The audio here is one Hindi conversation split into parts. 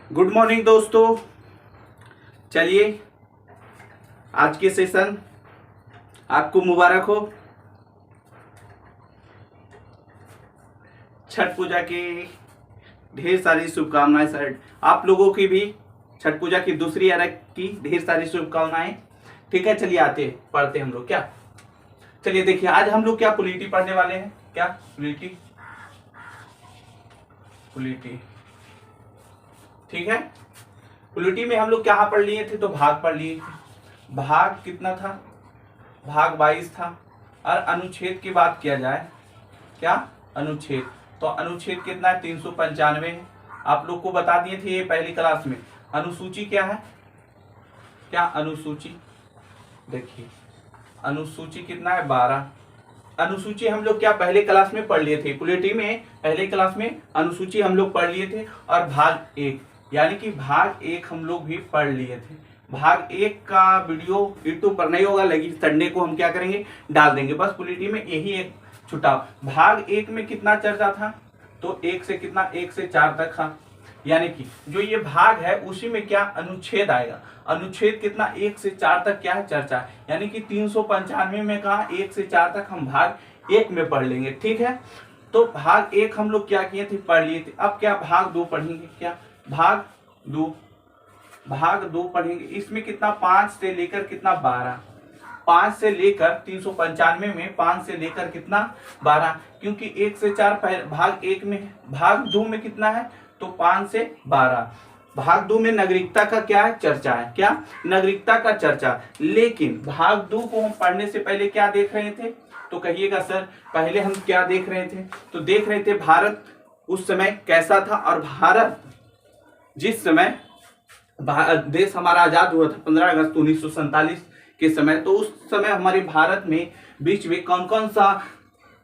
गुड मॉर्निंग दोस्तों। चलिए आज के सेशन आपको मुबारक हो। छठ पूजा की ढेर सारी शुभकामनाएं सर। आप लोगों की भी छठ पूजा की दूसरी अरग की ढेर सारी शुभकामनाएं। ठीक है, चलिए आते पढ़ते हम लोग क्या। चलिए देखिए, आज हम लोग क्या पॉलिटी पढ़ने वाले हैं। क्या पॉलिटी ठीक है। पॉलिटी में हम लोग क्या पढ़ लिए थे, तो भाग पढ़ लिए थे। भाग कितना था, भाग 22 था। और अनुच्छेद की बात किया जाए, क्या अनुच्छेद, तो अनुच्छेद कितना है, 395 है। आप लोग को बता दिए थे ये पहली क्लास में। अनुसूची क्या है, क्या अनुसूची, देखिए अनुसूची कितना है, 12। अनुसूची हम लोग क्या पहले क्लास में पढ़ लिए थे, पॉलिटी में पहले क्लास में अनुसूची हम लोग पढ़ लिए थे। और भाग 1 यानी कि भाग 1 हम लोग भी पढ़ लिए थे। भाग 1 का वीडियो यूट्यूब पर नहीं होगा, लेकिन संडे को हम क्या करेंगे, डाल देंगे। बस पॉलिटी में यही एक छुटा। भाग 1 में कितना चर्चा था, तो 1 से कितना, 1 से 4 तक था। यानी कि जो ये भाग है उसी में क्या अनुच्छेद आएगा। अनुच्छेद कितना, 1 से 4 तक क्या है, चर्चा है। यानी कि 395 में कहा 1 से 4 तक हम भाग 1 में पढ़ लेंगे। ठीक है, तो भाग 1 हम लोग क्या किए थे, पढ़ लिए थे। अब क्या भाग 2 पढ़ेंगे, क्या भाग 2 पढ़ेंगे। इसमें कितना, 5 से लेकर कितना, 12। 5 से लेकर 395 में 5 से लेकर कितना, 12। क्योंकि 1 से 4 भाग 1 में है। भाग 2 में कितना है, तो 5 से 12। भाग 2 में नागरिकता का क्या है, चर्चा है। क्या नागरिकता का चर्चा। लेकिन भाग 2 को हम पढ़ने से पहले क्या देख रहे थे, तो कहिएगा सर पहले हम क्या देख रहे थे, तो देख रहे थे भारत उस समय कैसा था। और भारत जिस समय देश हमारा आजाद हुआ था 15 अगस्त 1947 के समय, तो उस समय हमारे भारत में बीच में कौन कौन सा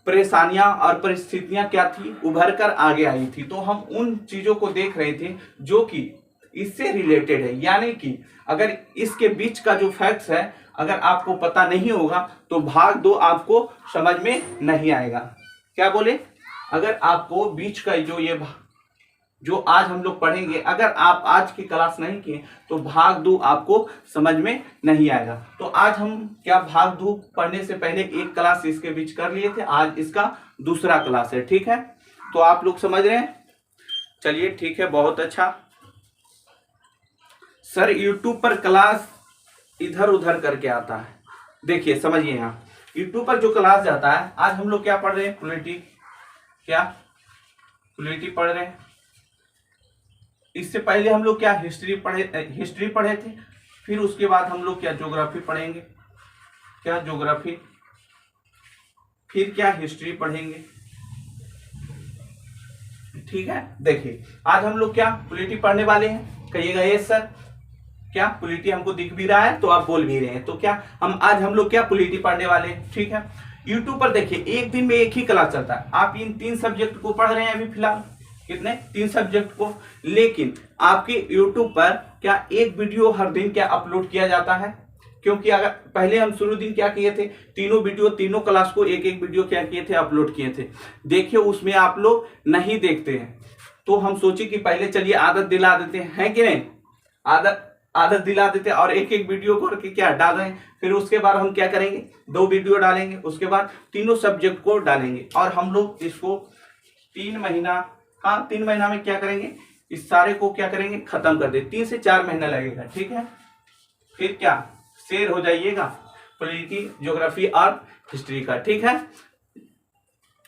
परेशानियां और परिस्थितियां क्या थी, उभर कर आगे आई थी। तो हम उन चीजों को देख रहे थे जो कि इससे रिलेटेड है। यानी कि अगर इसके बीच का जो फैक्ट्स है अगर आपको पता नहीं होगा तो भाग 2 आपको समझ में नहीं आएगा। क्या बोले, अगर आपको बीच का जो आज हम लोग पढ़ेंगे, अगर आप आज की क्लास नहीं किए तो भाग 2 आपको समझ में नहीं आएगा। तो आज हम क्या भाग 2 पढ़ने से पहले एक क्लास इसके बीच कर लिए थे, आज इसका दूसरा क्लास है। ठीक है, तो आप लोग समझ रहे हैं। चलिए ठीक है, बहुत अच्छा। सर यूट्यूब पर क्लास इधर उधर करके आता है, देखिए समझिए। यहाँ यूट्यूब पर जो क्लास जाता है, आज हम लोग क्या पढ़ रहे हैं, पॉलिटी, क्या पॉलिटी पढ़ रहे हैं। इससे पहले हम लोग क्या हिस्ट्री पढ़े थे। फिर उसके बाद हम लोग क्या ज्योग्राफी पढ़ेंगे, क्या ज्योग्राफी, फिर क्या हिस्ट्री पढ़ेंगे। ठीक है, देखिए आज हम लोग क्या पॉलिटी पढ़ने वाले हैं, कहिएगा यस सर। क्या पॉलिटी हमको दिख भी रहा है तो आप बोल भी रहे हैं, तो क्या आज हम लोग क्या पॉलिटी पढ़ने वाले हैं। ठीक है, यूट्यूब पर देखिए एक दिन में एक ही क्लास चलता है। आप इन 3 सब्जेक्ट को पढ़ रहे हैं अभी फिलहाल, कितने, 3 सब्जेक्ट को। लेकिन आपके यूट्यूब पर क्या एक वीडियो हर दिन क्या अपलोड किया जाता है। क्योंकि अगर पहले हम शुरू दिन क्या किए थे, तीनों वीडियो, तीनों क्लास को एक एक वीडियो क्या किए थे, अपलोड किए थे। देखिए उसमें आप लोग नहीं देखते हैं, तो हम सोचे कि पहले चलिए आदत दिला देते हैं कि नहीं, आदत दिला देते और एक एक वीडियो करके क्या डाल रहे हैं। फिर उसके बाद हम क्या करेंगे, 2 वीडियो डालेंगे, उसके बाद तीनों सब्जेक्ट को डालेंगे। और हम लोग इसको 3 महीना, 3 महीना में क्या करेंगे, इस सारे को क्या करेंगे, खत्म कर दे। 3 से 4 महीना लगेगा। ठीक है, फिर क्या शेयर हो जाइएगा पॉलिटी, ज्योग्राफी और हिस्ट्री का। ठीक है,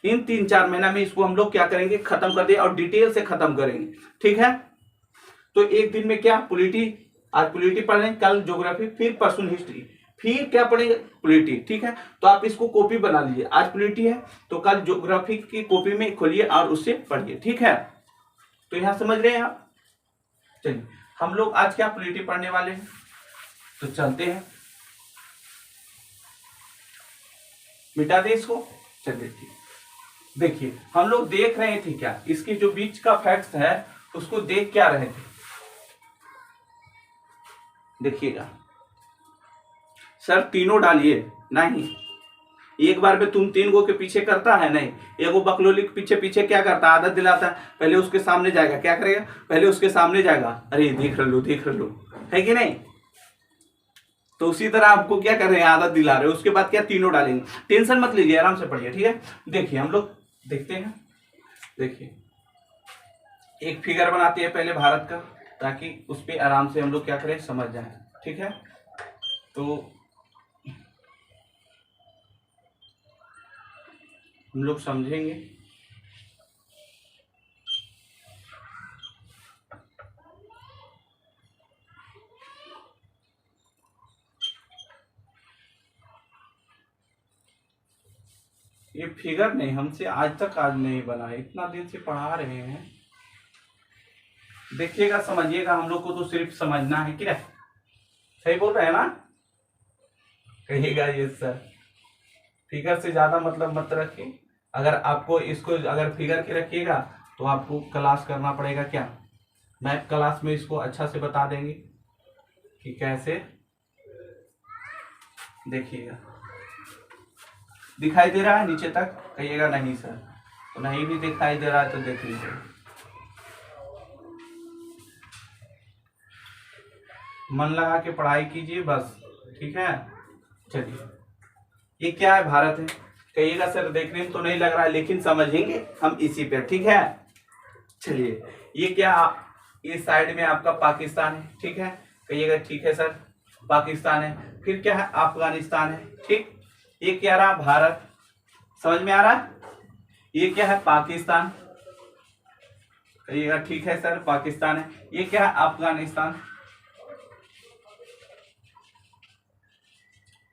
इन 3-4 महीना में इसको हम लोग क्या करेंगे, खत्म कर दे और डिटेल से खत्म करेंगे। ठीक है, तो एक दिन में क्या पॉलिटी, आज पॉलिटी पढ़ रहे हैं, कल ज्योग्राफी, फिर परसों हिस्ट्री, फिर क्या पढ़ेंगे, पॉलिटी। ठीक है, तो आप इसको कॉपी बना लीजिए। आज पॉलिटी है तो कल ज्योग्राफी की कॉपी में खोलिए और उससे पढ़िए। ठीक है, तो यहां समझ रहे हैं आप। चलिए हम लोग आज क्या पॉलिटी पढ़ने वाले हैं, तो चलते हैं, मिटा दे इसको। चलिए देखिए हम लोग देख रहे थे क्या, इसके जो बीच का फैक्ट्स है उसको देख क्या रहे थे, देखिएगा। सर तीनों डालिए, नहीं एक बार में तुम 3 गो के पीछे करता है नहीं, एगो बकलोली के पीछे पीछे क्या करता है, आदत दिलाता है, पहले उसके सामने जाएगा, क्या करेगा, पहले उसके सामने जाएगा, अरे देख लो, है कि नहीं। तो उसी तरह आपको क्या कर रहे हैं, आदत दिला रहे हो, उसके बाद क्या तीनों डालेंगे। टेंशन मत लीजिए, आराम से पढ़िए, ठीक है। देखिए हम लोग देखते हैं, देखिए एक फिगर बनाते हैं पहले भारत का, ताकि उस पर आराम से हम लोग क्या करें, समझ जाए, ठीक है। तो हम लोग समझेंगे। ये फिगर नहीं, हमसे आज नहीं बना है, इतना दिन से पढ़ा रहे हैं। देखिएगा, समझिएगा, हम लोग को तो सिर्फ समझना है, क्या सही बोल रहे हैं ना, कहिएगा ये सर। फिगर से ज्यादा मतलब मत रखिए, अगर आपको इसको अगर फिगर के रखिएगा तो आपको क्लास करना पड़ेगा, क्या मैथ क्लास में इसको अच्छा से बता देंगे कि कैसे। देखिएगा दिखाई दे रहा है नीचे तक, कहिएगा नहीं सर, तो नहीं भी दिखाई दे रहा है तो देख लीजिए। मन लगा के पढ़ाई कीजिए बस, ठीक है। चलिए ये क्या है, भारत है, कहिएगा सर देखने में तो नहीं लग रहा है, लेकिन समझेंगे हम इसी पे, ठीक है। चलिए ये क्या, इस साइड में आपका पाकिस्तान है, ठीक है, कहिएगा ठीक है सर, पाकिस्तान है। फिर क्या है, अफगानिस्तान है, ठीक। ये क्या रहा, भारत, समझ में आ रहा है। ये क्या है, पाकिस्तान, कहिएगा ठीक है सर, पाकिस्तान है। ये क्या है, अफगानिस्तान,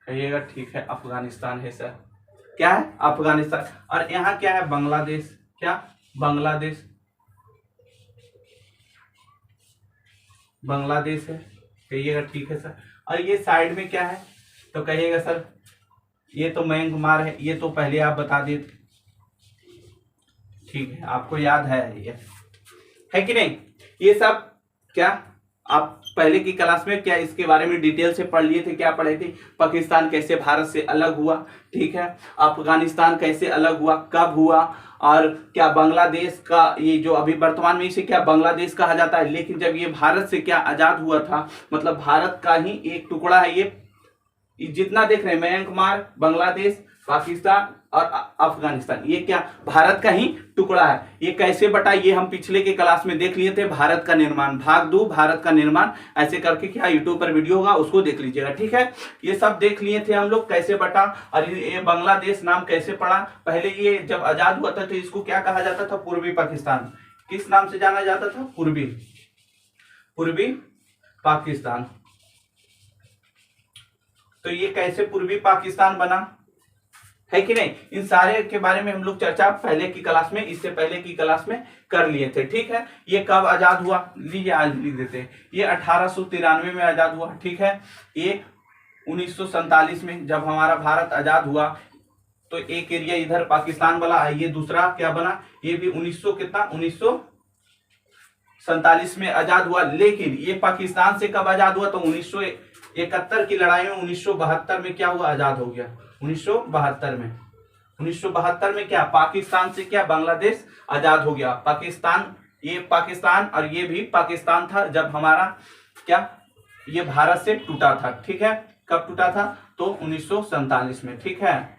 कहिएगा ठीक है, अफगानिस्तान है सर, क्या है, अफगानिस्तान। और यहाँ क्या है, बांग्लादेश, क्या, बांग्लादेश, बांग्लादेश है, कहिएगा ठीक है सर। और ये साइड में क्या है, तो कहिएगा सर ये तो म्यांमार है, ये तो पहले आप बता दिए, ठीक है, आपको याद ये है कि नहीं। ये सब क्या आप पहले की क्लास में क्या इसके बारे में डिटेल से पढ़ लिए थे, क्या पढ़े थे, पाकिस्तान कैसे भारत से अलग हुआ, ठीक है, अफगानिस्तान कैसे अलग हुआ, कब हुआ, और क्या बांग्लादेश का, ये जो अभी वर्तमान में इसे क्या बांग्लादेश कहा जाता है, लेकिन जब ये भारत से क्या आजाद हुआ था, मतलब भारत का ही एक टुकड़ा है ये जितना देख रहे हैं, म्यांमार, बांग्लादेश, पाकिस्तान और अफगानिस्तान, ये क्या भारत का ही टुकड़ा है। ये कैसे बटा, ये हम पिछले के क्लास में देख लिए थे, भारत का निर्माण भाग 2, भारत का निर्माण, ऐसे करके क्या यूट्यूब पर वीडियो होगा, उसको देख लीजिएगा, ठीक है। ये सब देख लिए थे हम लोग, कैसे बटा, और ये बांग्लादेश नाम कैसे पड़ा। पहले ये जब आजाद हुआ था तो इसको क्या कहा जाता था, पूर्वी पाकिस्तान, किस नाम से जाना जाता था, पूर्वी पाकिस्तान। तो ये कैसे पूर्वी पाकिस्तान बना, है कि नहीं। इन सारे के बारे में हम लोग चर्चा पहले की क्लास में, इससे पहले की क्लास में कर लिए थे, ठीक है। ये कब आजाद हुआ, लीजिए आज लिख देते हैं, ये 1893 में आजाद हुआ, ठीक है। ये 1947 में जब हमारा भारत आजाद हुआ तो एक एरिया इधर पाकिस्तान वाला, ये दूसरा क्या बना, ये भी 1947 में आजाद हुआ। लेकिन ये पाकिस्तान से कब आजाद हुआ, तो 1971 की लड़ाई में 1972 में क्या हुआ, आजाद हो गया। 1972 में क्या पाकिस्तान से क्या बांग्लादेश आजाद हो गया। पाकिस्तान, ये पाकिस्तान और ये भी पाकिस्तान था जब हमारा क्या ये भारत से टूटा था, ठीक है। कब टूटा था, तो 1947 में, ठीक है।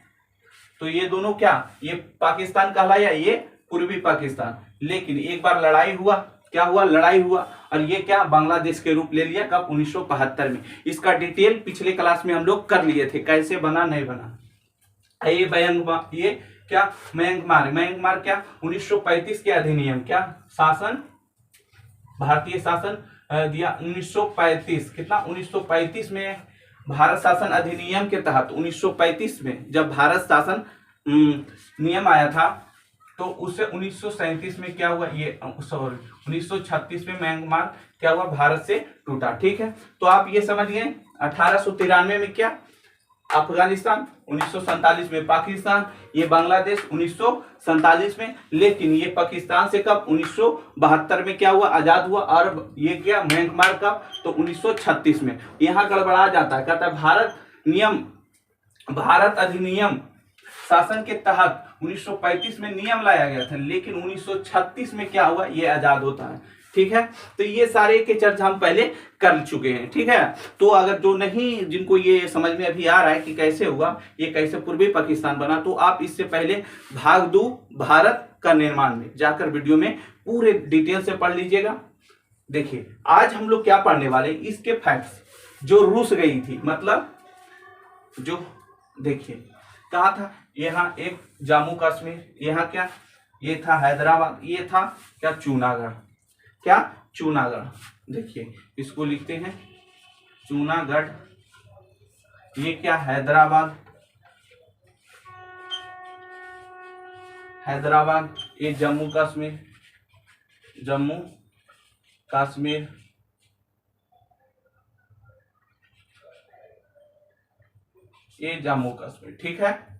तो ये दोनों क्या, ये पाकिस्तान कहलाया, ये पूर्वी पाकिस्तान। लेकिन एक बार लड़ाई हुआ, क्या हुआ, लड़ाई हुआ, और ये क्या बांग्लादेश के रूप ले लिया, कब, 1972 में। इसका डिटेल पिछले क्लास में हम लोग कर लिए थे, कैसे बना नहीं बना। ये म्यांमार, ये क्या म्यांमार क्या 1935 के अधिनियम, क्या शासन, भारतीय शासन दिया 1935, कितना 1935 में भारत शासन अधिनियम के तहत 1935 में जब भारत शासन नियम आया था, तो उससे 1937 में क्या हुआ, ये सॉरी 1936 में म्यांमार क्या हुआ, भारत से टूटा, ठीक है। तो आप ये समझ गए 1893 में क्या अफगानिस्तान, 1947 में पाकिस्तान, ये बांग्लादेश 1947 में। लेकिन ये पाकिस्तान से कब, 1972 में क्या हुआ, आजाद हुआ। और ये क्या म्यांमार कब, तो 1936 में। यहाँ गड़बड़ा जाता है, कहता है भारत अधिनियम शासन के तहत 1935 में नियम लाया गया था, लेकिन 1936 में क्या हुआ, ये आजाद होता है। ठीक है, तो ये सारे के चर्चा हम पहले कर चुके हैं। ठीक है, तो अगर जो नहीं, जिनको ये समझ में अभी आ रहा है कि कैसे हुआ, ये कैसे पूर्वी पाकिस्तान बना, तो आप इससे पहले भाग 2 भारत का निर्माण में जाकर वीडियो में पूरे डिटेल से पढ़ लीजिएगा। देखिए आज हम लोग क्या पढ़ने वाले, इसके फैक्ट्स। जो रूस गई थी, मतलब जो, देखिए कहा था, यहाँ एक जम्मू कश्मीर, यहाँ क्या, ये था हैदराबाद, ये था क्या, चूनागढ़, क्या चूनागढ़। देखिए इसको लिखते हैं चूनागढ़, ये क्या हैदराबाद, हैदराबाद, ये जम्मू कश्मीर, जम्मू कश्मीर, ये जम्मू कश्मीर। ठीक है,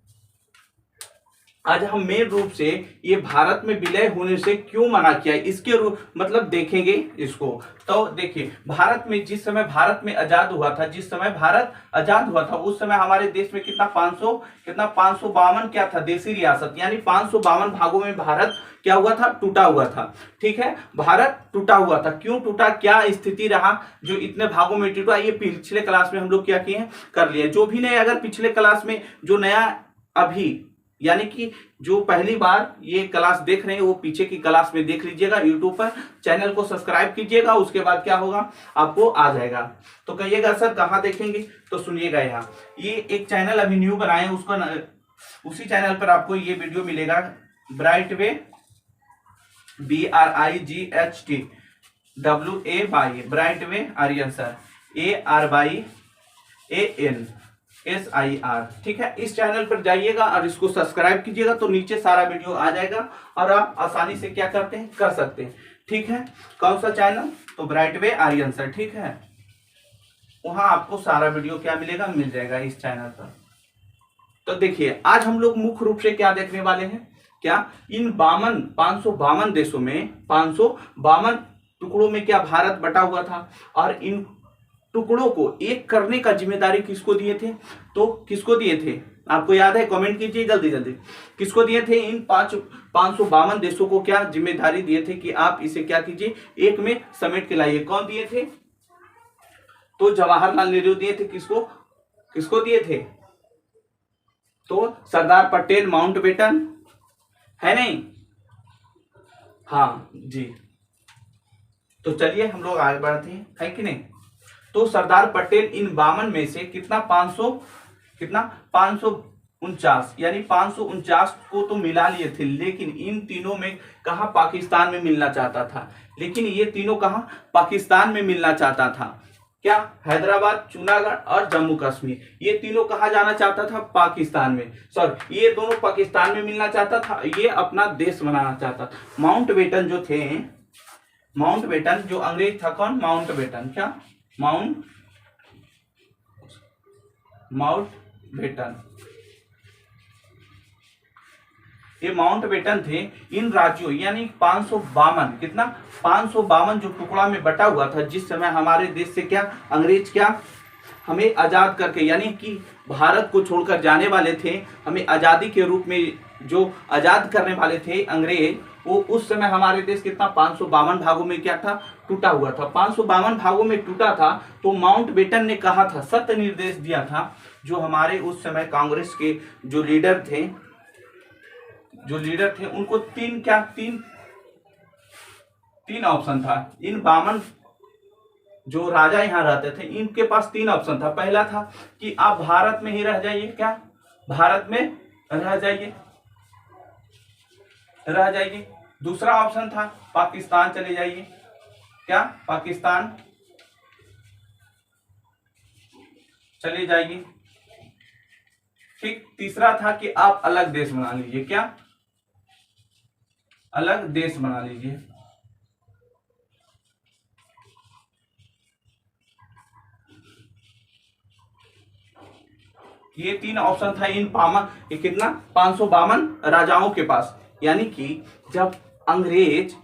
आज हम मेन रूप से ये भारत में विलय होने से क्यों मना किया, इसके मतलब देखेंगे इसको। तो देखिए भारत में, जिस समय भारत में आजाद हुआ था, जिस समय भारत आजाद हुआ था, उस समय हमारे देश में कितना 552 क्या था, देशी रियासत, यानी 552 भागों में भारत क्या हुआ था, टूटा हुआ था। ठीक है, भारत टूटा हुआ था। क्यों टूटा, क्या स्थिति रहा जो इतने भागों में टूटा, ये पिछले क्लास में हम लोग क्या किए हैं, कर लिए। जो भी नहीं, अगर पिछले क्लास में जो नया अभी, यानी कि जो पहली बार ये क्लास देख रहे हैं, वो पीछे की क्लास में देख लीजिएगा यूट्यूब पर, चैनल को सब्सक्राइब कीजिएगा, उसके बाद क्या होगा, आपको आ जाएगा। तो कहिएगा सर कहाँ देखेंगे, तो सुनिएगा, यहाँ ये एक चैनल अभी न्यू बनाए, उसको उसी चैनल पर आपको ये वीडियो मिलेगा, ब्राइट वे, BRIGHTWAY, ब्राइट वे आर्यन सर, ARYANSIR। ठीक है, इस चैनल पर जाइएगा और इसको सब्सक्राइब कीजिएगा, तो नीचे सारा वीडियो आ जाएगा और आप आसानी से क्या करते हैं, कर सकते हैं। ठीक है, कौन सा चैनल, तो ब्राइट वे आर्यन सर। ठीक है, वहां आपको सारा वीडियो क्या मिलेगा, मिल जाएगा इस चैनल पर। तो देखिए आज हम लोग मुख्य रूप से क्या देखने वाले हैं, क्या इन 552 देशों में 552 टुकड़ों में क्या भारत बटा हुआ था, और इन टुकड़ों को एक करने का जिम्मेदारी किसको दिए थे, तो किसको दिए थे, आपको याद है, कमेंट कीजिए जल्दी जल्दी, किसको दिए थे, इन 552 देशों को क्या जिम्मेदारी दिए थे कि आप इसे क्या कीजिए, एक में समेट के लाइए। कौन दिए थे, तो जवाहरलाल नेहरू दिए थे। किसको, किसको दिए थे, तो सरदार पटेल, माउंटबेटन है नहीं, हाँ जी। तो चलिए हम लोग आगे बढ़ते हैं, है कि नहीं। तो सरदार पटेल इन 52 में से कितना 549, यानी 549 को तो मिला लिए थे, लेकिन इन तीनों में कहा, पाकिस्तान में मिलना चाहता था। लेकिन ये तीनों कहा, पाकिस्तान में मिलना चाहता था, क्या, हैदराबाद, चूनागढ़ और जम्मू कश्मीर, ये तीनों कहा जाना चाहता था, पाकिस्तान में। सॉरी, ये दोनों पाकिस्तान में मिलना चाहता था, ये अपना देश बनाना चाहता था। माउंटबेटन जो थे, माउंटबेटन जो अंग्रेज था, कौन, माउंटबेटन, क्या, माउंटबेटन, ये माउंटबेटन थे। इन राज्यों यानी 552, कितना, 552 जो टुकड़ा में बटा हुआ था, जिस समय हमारे देश से क्या अंग्रेज क्या हमें आजाद करके, यानी कि भारत को छोड़कर जाने वाले थे, हमें आजादी के रूप में जो आजाद करने वाले थे अंग्रेज, वो उस समय हमारे देश कितना 552 भागों में क्या था, टूटा हुआ था। 552 भागों में टूटा था, तो माउंटबेटन ने कहा था, सत्य निर्देश दिया था, जो हमारे उस समय कांग्रेस के जो लीडर थे, उनको तीन ऑप्शन था। इन 52 जो राजा यहाँ रहते थे, इनके पास 3 ऑप्शन था। पहला था कि आप भारत में ही रह जाइए, क्या, भारत में रह जाइए। दूसरा ऑप्शन था पाकिस्तान चले जाइए, क्या, पाकिस्तान चले जाइए। ठीक, तीसरा था कि आप अलग देश बना लीजिए, क्या, अलग देश बना लीजिए। ये 3 ऑप्शन था इन कितना 552 राजाओं के पास। यानी कि जब अंग्रेज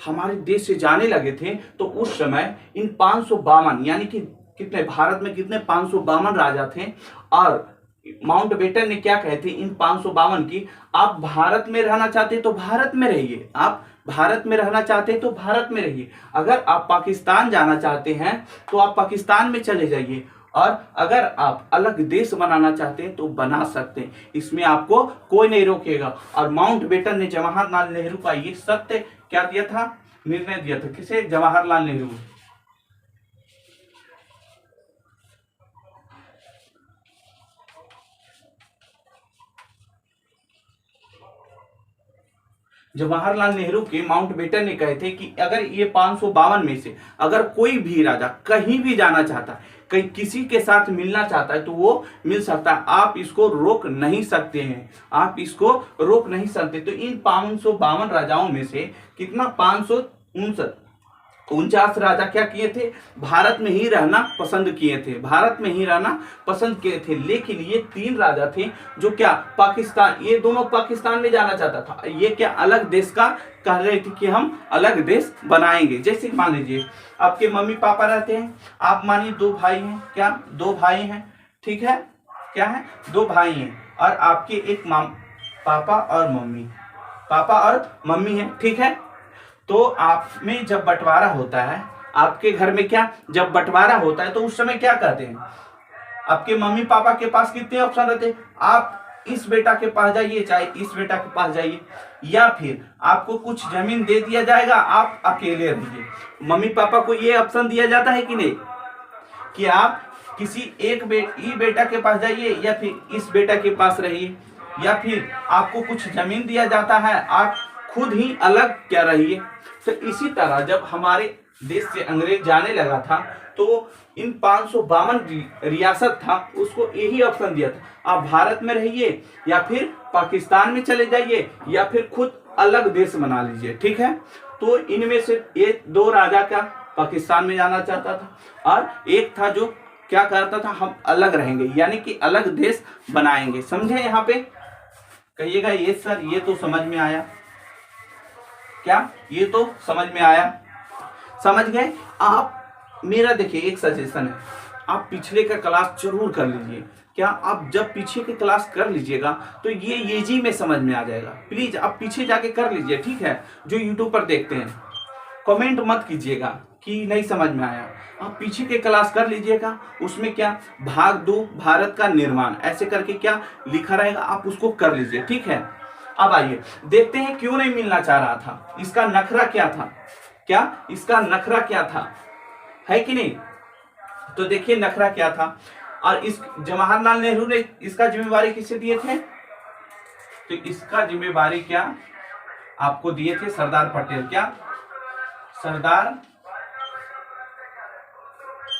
हमारे देश से जाने लगे थे, तो उस समय इन 552 यानी कि कितने, भारत में कितने 552 राजा थे, और माउंटबेटन ने क्या कहे थे इन 552 की, आप भारत में रहना चाहते हैं तो भारत में रहिए, आप भारत में रहना चाहते हैं तो भारत में रहिए, अगर आप पाकिस्तान जाना चाहते हैं तो आप पाकिस्तान में चले जाइए, और अगर आप अलग देश बनाना चाहते हैं तो बना सकते हैं, इसमें आपको कोई नहीं रोकेगा। और माउंटबेटन ने जवाहरलाल नेहरू का ये सत्य क्या दिया था, निर्णय दिया था, किसे, जवाहरलाल नेहरू। जवाहरलाल नेहरू के माउंटबेटन ने कहे थे कि अगर ये 552 में से अगर कोई भी राजा कहीं भी जाना चाहता है, कहीं किसी के साथ मिलना चाहता है तो वो मिल सकता है, आप इसको रोक नहीं सकते हैं, आप इसको रोक नहीं सकते। तो इन 552 राजाओं में से कितना, 549 राजा क्या किए थे, भारत में ही रहना पसंद किए थे, भारत में ही रहना पसंद किए थे। लेकिन ये 3 राजा थे जो क्या, पाकिस्तान, ये दोनों पाकिस्तान में जाना चाहता था, ये क्या अलग देश का कह रहे थे कि हम अलग देश बनाएंगे। जैसे मान लीजिए आपके मम्मी पापा रहते हैं, आप मानिए 2 भाई हैं, क्या 2 भाई हैं, ठीक है, क्या है 2 भाई हैं, और आपके एक पापा और मम्मी है, ठीक है। तो आप में जब बंटवारा होता है, आपके घर में क्या, जब बंटवारा होता है तो उस समय क्या कहते हैं, आपके मम्मी पापा के पास कितने ऑप्शन रहते हैं, आप इस बेटा के पास जाइए, चाहे इस बेटा के पास जाइए, या फिर आपको कुछ जमीन दे दिया जाएगा, आप अकेले रहिए। मम्मी पापा को ये ऑप्शन दिया जाता है कि नहीं, कि आप किसी एक बेटा के पास जाइए, या फिर इस बेटा के पास रहिए, या फिर आपको कुछ जमीन दिया जाता है, आप खुद ही अलग क्या रहिए। तो इसी तरह जब हमारे देश से अंग्रेज जाने लगा था तो इन 552 रियासत था, उसको यही ऑप्शन दिया था, आप भारत में रहिए, या फिर पाकिस्तान में चले जाइए, या फिर खुद अलग देश बना लीजिए, ठीक है। तो इनमें से ये 2 राजा का पाकिस्तान में जाना चाहता था, और एक था जो क्या करता था, हम अलग रहेंगे, यानी कि अलग देश बनाएंगे। समझे, यहाँ पे कहिएगा ये सर ये तो समझ में आया, क्या ये तो समझ में आया, समझ गए आप। मेरा देखिए एक सजेशन है, आप पिछले का क्लास जरूर कर लीजिए, क्या आप जब पीछे की क्लास कर लीजिएगा तो ये जी में समझ में आ जाएगा। प्लीज आप पीछे जाके कर लीजिए, ठीक है। जो यूट्यूब पर देखते हैं कमेंट मत कीजिएगा कि नहीं समझ में आया, आप पीछे के क्लास कर लीजिएगा, उसमें क्या भाग 2 भारत का निर्माण ऐसे करके क्या लिखा रहेगा, आप उसको कर लीजिए, ठीक है। अब आइए देखते हैं क्यों नहीं मिलना चाह रहा था, इसका नखरा क्या था, क्या इसका नखरा क्या था, है कि नहीं। तो देखिए नखरा क्या था, और इस जवाहरलाल नेहरू ने इसका जिम्मेवारी किसे दिए थे, तो इसका जिम्मेवारी क्या आपको दिए थे सरदार पटेल, क्या सरदार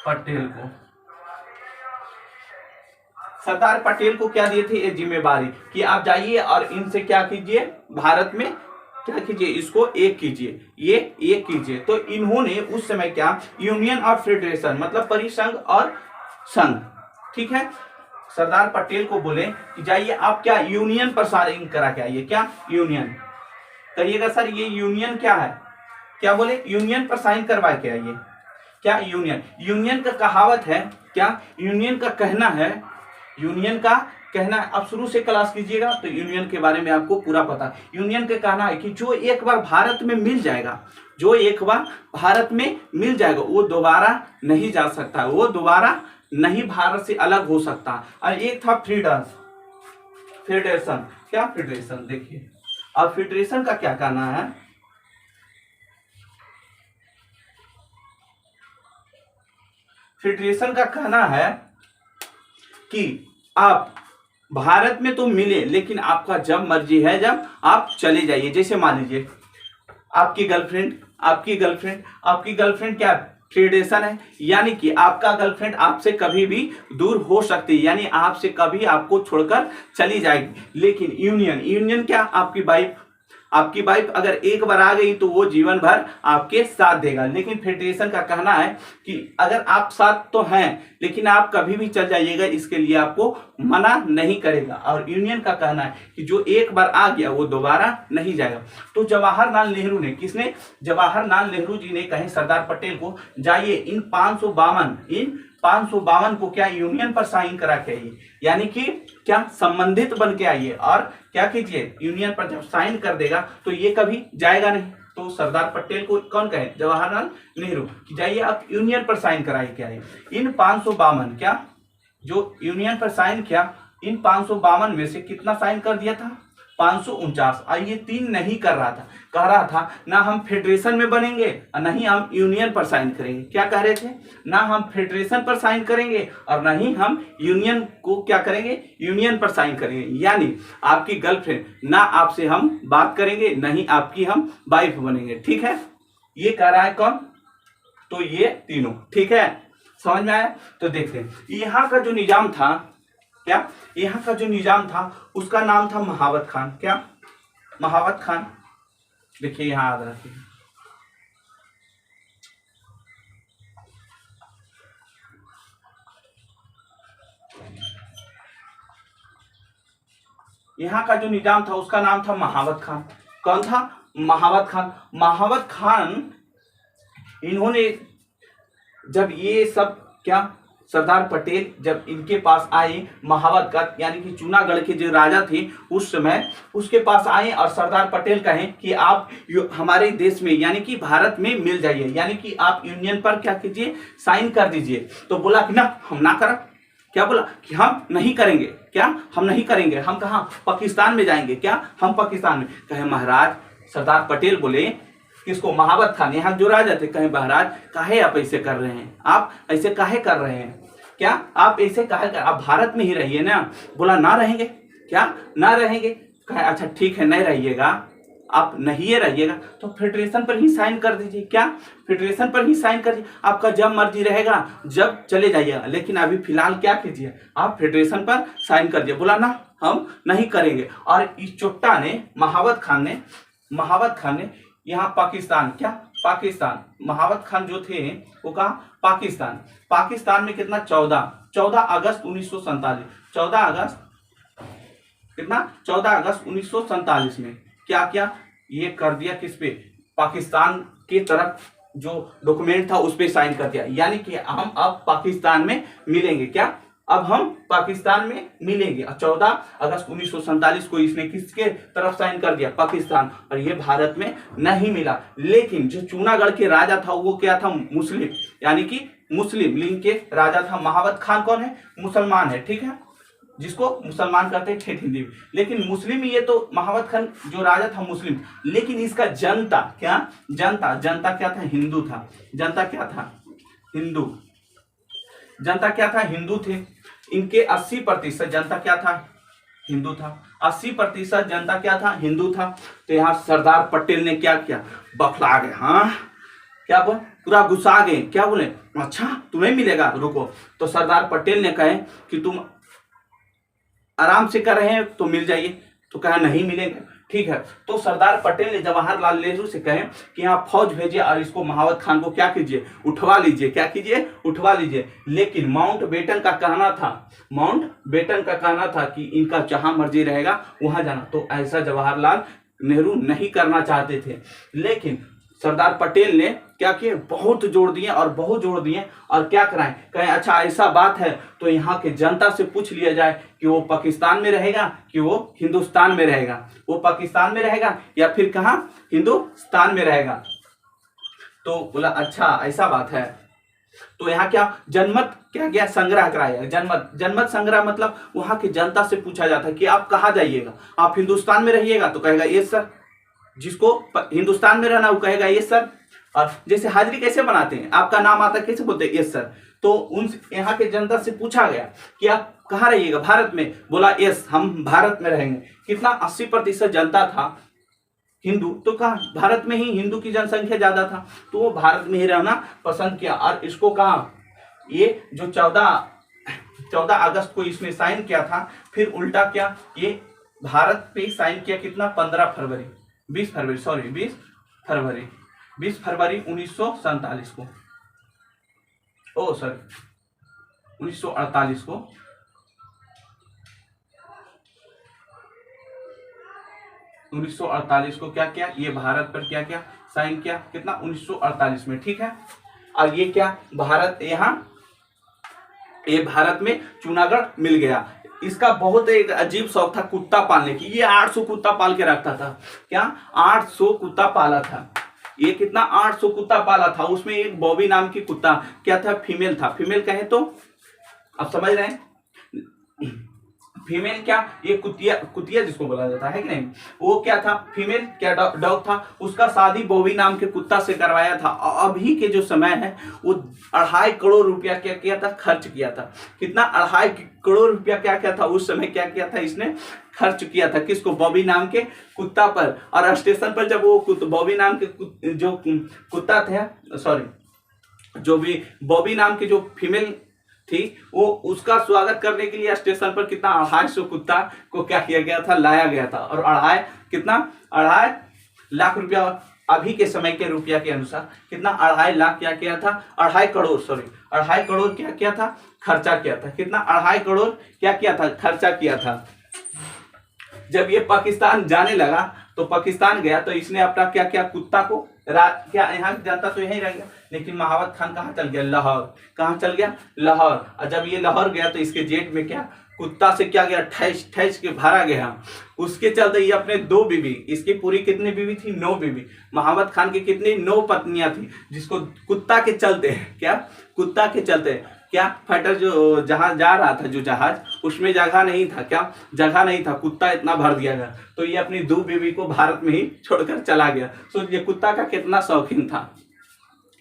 पटेल को, सरदार पटेल को क्या दिए थे ये जिम्मेवारी कि आप जाइए और इनसे क्या कीजिए, भारत में क्या कीजिए, इसको एक कीजिए, ये एक कीजिए। तो इन्होंने उस समय क्या यूनियन और फेडरेशन मतलब परिसंघ और संघ, ठीक है, सरदार पटेल को बोले कि जाइए आप क्या यूनियन पर साइन करा के आइए, क्या यूनियन, कहिएगा सर ये यूनियन क्या है, क्या बोले यूनियन पर साइन करवा के आइए, क्या यूनियन, यूनियन का कहावत है, क्या यूनियन का कहना है, यूनियन का कहना है, आप शुरू से क्लास कीजिएगा तो यूनियन के बारे में आपको पूरा पता। यूनियन का कहना है कि जो एक बार भारत में मिल जाएगा, जो एक बार भारत में मिल जाएगा वो दोबारा नहीं जा सकता, वो दोबारा नहीं भारत से अलग हो सकता। और एक था फेडरेशन, क्या फेडरेशन, देखिए अब फेडरेशन का क्या कहना है, फेडरेशन का कहना है कि आप भारत में तो मिले लेकिन आपका जब मर्जी है जब आप चले जाइए। जैसे मान लीजिए आपकी गर्लफ्रेंड क्या फेडरेशन है, यानी कि आपका गर्लफ्रेंड आपसे कभी भी दूर हो सकती है, यानी आपसे कभी आपको छोड़कर चली जाएगी। लेकिन यूनियन क्या, आपकी वाइफ अगर एक बार आ गई तो वो जीवन भर आपके साथ देगा। लेकिन फेडरेशन का कहना है कि अगर आप साथ तो हैं लेकिन आप कभी भी चल जाइएगा, इसके लिए आपको मना नहीं करेगा। और यूनियन का कहना है कि जो एक बार आ गया वो दोबारा नहीं जाएगा। तो जवाहरलाल नेहरू जी ने कहे सरदार पटेल को जाइए इन 552 को क्या यूनियन पर साइन करा के आइए, यानी कि क्या संबंधित बन के आइए और क्या कीजिए, यूनियन पर जब साइन कर देगा तो ये कभी जाएगा नहीं। तो सरदार पटेल को कौन कहे, जवाहरलाल नेहरू, कि जाइए आप यूनियन पर साइन कराइए के आइए। इन 552 क्या जो यूनियन पर साइन किया, इन 552 में से कितना साइन कर दिया था, 549। और ये 3 नहीं कर रहा था, कह रहा था ना हम फेडरेशन में बनेंगे और नहीं हम यूनियन पर साइन करेंगे। क्या कह रहे थे, ना हम फेडरेशन पर साइन करेंगे और नहीं हम यूनियन को क्या करेंगे, यूनियन पर साइन करेंगे। यानी आपकी गर्लफ्रेंड ना आपसे हम बात करेंगे, नहीं आपकी हम वाइफ बनेंगे। ठीक है, ये कह रहा है कौन, तो ये तीनों। ठीक है, समझ में आया। तो देखते हैं यहाँ का जो निजाम था, क्या यहाँ का जो निजाम था उसका नाम था महावत खान। क्या, महावत खान। देखिए यहां याद रखिए, यहाँ का जो निजाम था उसका नाम था महावत खान। कौन था, महावत खान। महावत खान, इन्होंने जब ये सब क्या, सरदार पटेल जब इनके पास आए, महावत का यानी कि जूनागढ़ के जो राजा थे उस समय उसके पास आए और सरदार पटेल कहें कि आप हमारे देश में यानी कि भारत में मिल जाइए, यानी कि आप यूनियन पर क्या कीजिए, साइन कर दीजिए। तो बोला कि ना हम ना करें। क्या बोला कि हम नहीं करेंगे, क्या हम नहीं करेंगे, हम कहाँ, पाकिस्तान में जाएंगे। क्या, हम पाकिस्तान में। कहे महाराज, सरदार पटेल बोले किसको, महावत खान, यहाँ जो राजा थे, कहे महाराज काहे आप ऐसे कर रहे हैं, आप ऐसे काहे कर रहे हैं, क्या आप ऐसे काहे कर, आप भारत में ही रहिए ना। बोला ना रहेंगे। क्या, ना रहेंगे। कहे अच्छा ठीक है, नहीं रहिएगा, आप नहीं रहिएगा तो फेडरेशन पर ही साइन कर दीजिए। क्या, फेडरेशन पर ही साइन कर दीजिए, आपका जब मर्जी रहेगा जब चले जाइएगा, लेकिन अभी फिलहाल क्या कीजिए, आप फेडरेशन पर साइन कर दिए। बोला ना हम नहीं करेंगे। और इस चुट्टा ने, महावत खान ने यहाँ पाकिस्तान, क्या पाकिस्तान, महावत खान जो थे वो कहा पाकिस्तान में कितना, 14 अगस्त 1947, 14 अगस्त कितना, 14 अगस्त 1947 में क्या किया, ये कर दिया किस पे, पाकिस्तान की तरफ जो डॉक्यूमेंट था उस पे साइन कर दिया। यानी कि हम अब पाकिस्तान में मिलेंगे। क्या, अब हम पाकिस्तान में मिलेंगे। 14 अगस्त 1947 को इसने किसके तरफ साइन कर दिया, पाकिस्तान, और ये भारत में नहीं मिला। लेकिन जो जूनागढ़ के राजा था वो क्या था, मुस्लिम, यानी कि मुस्लिम लीग के राजा था। महावत खान कौन है, मुसलमान है। ठीक है, जिसको मुसलमान कहते हैं ठेठ हिंदी में, लेकिन मुस्लिम ये तो महावत खान जो राजा था मुस्लिम, लेकिन इसका जनता क्या, जनता क्या था, हिंदू था। जनता क्या था, हिंदू। जनता क्या था, हिंदू थे। इनके 80% जनता क्या था, हिंदू था। 80% जनता क्या था, हिंदू था। तो यहाँ सरदार पटेल ने क्या किया, बखला गए। हाँ, क्या बोल, पूरा गुस्सा गए। क्या बोले, अच्छा तुम्हें मिलेगा, रुको। तो सरदार पटेल ने कहे कि तुम आराम से कर रहे हैं तो मिल जाइए। तो कहा नहीं मिलेंगे। ठीक है, तो सरदार पटेल ने जवाहरलाल नेहरू से कहे कि यहाँ फौज भेजिए और इसको, महावत खान को क्या कीजिए, उठवा लीजिए। क्या कीजिए, उठवा लीजिए। लेकिन माउंटबेटन का कहना था कि इनका जहां मर्जी रहेगा वहां जाना। तो ऐसा जवाहरलाल नेहरू नहीं करना चाहते थे। लेकिन सरदार पटेल ने क्या किए, बहुत जोर दिए और क्या कराएं, कहें अच्छा ऐसा बात है तो यहाँ के जनता से पूछ लिया जाए कि वो पाकिस्तान में रहेगा कि वो हिंदुस्तान में रहेगा, वो पाकिस्तान में रहेगा या फिर कहाँ, हिंदुस्तान में रहेगा। तो बोला अच्छा ऐसा बात है। तो यहाँ क्या, जनमत क्या गया, संग्रह कराया। जनमत संग्रह मतलब वहां की जनता से पूछा जाता है कि आप कहाँ जाइएगा, आप हिंदुस्तान में रहिएगा, तो कहेगा ये सर। जिसको हिंदुस्तान में रहना वो कहेगा ये सर। और जैसे हाजिरी कैसे बनाते हैं, आपका नाम आता कैसे बोलते हैं, यस सर। तो उन यहाँ के जनता से पूछा गया कि आप कहाँ रहिएगा, भारत में। बोला यस, हम भारत में रहेंगे। कितना, 80% जनता था हिंदू। तो कहा भारत में ही हिंदू की जनसंख्या ज्यादा था, तो वो भारत में ही रहना पसंद किया। और इसको कहा, ये जो 14 अगस्त को इसने साइन किया था, फिर उल्टा क्या, ये भारत पे साइन किया कितना, 20 फरवरी 1947 को, 1948 को। 1948 को क्या किया, ये भारत पर क्या किया, साइन किया कितना, 1948 में। ठीक है, और ये क्या, भारत, यहाँ ये भारत में जूनागढ़ मिल गया। इसका बहुत एक अजीब शौक था कुत्ता पालने की। ये 800 कुत्ता पाल के रखता था। क्या 800 कुत्ता पाला था ये? कितना 800 कुत्ता पाला था। उसमें एक बॉबी नाम की कुत्ता क्या था, फीमेल था। फीमेल कहें तो आप समझ रहे हैं, फीमेल क्या, ये कुतिया, कुतिया जिसको बोला जाता है कि नहीं, वो क्या था, फीमेल क्या डॉग था। उसका शादी बॉबी नाम के कुत्ता से करवाया था। अभी के जो समय है वो 2.5 करोड़ रुपया क्या किया था, खर्च किया था। कितना, 2.5 करोड़ रुपया क्या किया था उस समय, क्या किया था इसने, खर्च किया था। किसको, बॉबी नाम के कुत्ता पर। और स्टेशन पर जब वो बॉबी नाम के जो कुत्ता थे, सॉरी जो भी बॉबी नाम के जो फीमेल थी, वो उसका स्वागत करने के लिए स्टेशन पर कितना 250 कुत्ता को क्या किया गया था, लाया गया था। और 2.5 लाख रुपया अभी के समय के रुपया के अनुसार कितना, 2.5 लाख क्या किया था, 2.5 करोड़, सॉरी 2.5 करोड़ क्या किया था, खर्चा किया था। कितना, 2.5 करोड़ क्या किया था, खर्चा किया था। जब ये पाकिस्तान जाने लगा तो पाकिस्तान गया तो इसने अपना क्या क्या कुत्ता को क्या, यहाँ जनता तो यहीं रह गया, लेकिन महावत खान कहाँ चल गया, लाहौर। कहाँ चल गया, लाहौर। और जब ये लाहौर गया तो इसके जेट में क्या, कुत्ता से क्या गया, ठैस ठैस के भरा गया। उसके चलते ये अपने 2 बीवी, इसकी पूरी कितनी बीवी थी, 9 बीवी। महावत खान की कितनी, 9 पत्नियां थी, जिसको कुत्ता के चलते, क्या कुत्ता के चलते क्या, फाइटर जो जहाज जा रहा था, जो जहाज, उसमें जगह नहीं था, क्या जगह नहीं था, कुत्ता इतना भर दिया गया। तो ये अपनी 2 बीवी को भारत में ही छोड़कर चला गया। सोचिए कुत्ता का कितना शौकीन था,